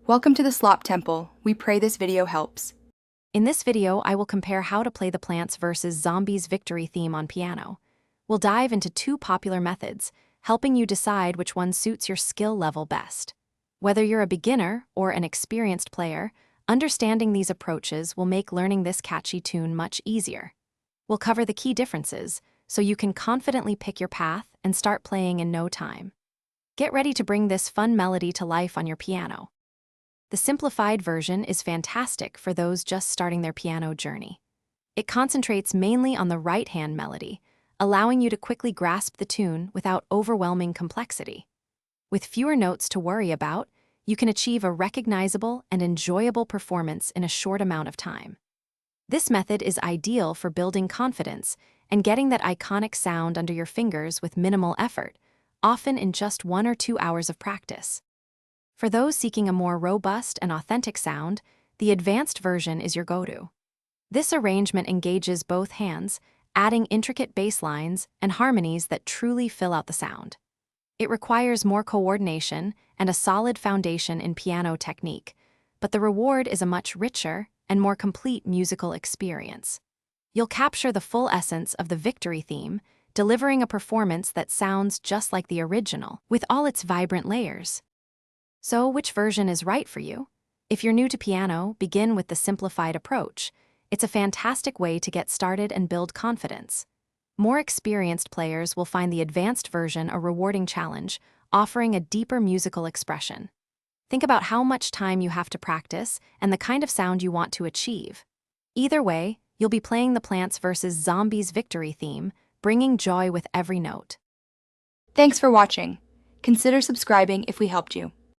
Welcome to the Slop Temple. We pray this video helps. In this video, I will compare how to play the Plants vs. Zombies victory theme on piano. We'll dive into two popular methods, helping you decide which one suits your skill level best. Whether you're a beginner or an experienced player, understanding these approaches will make learning this catchy tune much easier. We'll cover the key differences, so you can confidently pick your path and start playing in no time. Get ready to bring this fun melody to life on your piano. The simplified version is fantastic for those just starting their piano journey. It concentrates mainly on the right-hand melody, allowing you to quickly grasp the tune without overwhelming complexity. With fewer notes to worry about, you can achieve a recognizable and enjoyable performance in a short amount of time. This method is ideal for building confidence and getting that iconic sound under your fingers with minimal effort, often in just 1 or 2 hours of practice. For those seeking a more robust and authentic sound, the advanced version is your go-to. This arrangement engages both hands, adding intricate bass lines and harmonies that truly fill out the sound. It requires more coordination and a solid foundation in piano technique, but the reward is a much richer and more complete musical experience. You'll capture the full essence of the victory theme, delivering a performance that sounds just like the original, with all its vibrant layers. So, which version is right for you? If you're new to piano, begin with the simplified approach. It's a fantastic way to get started and build confidence. More experienced players will find the advanced version a rewarding challenge, offering a deeper musical expression. Think about how much time you have to practice and the kind of sound you want to achieve. Either way, you'll be playing the Plants vs. Zombies victory theme, bringing joy with every note. Thanks for watching. Consider subscribing if we helped you.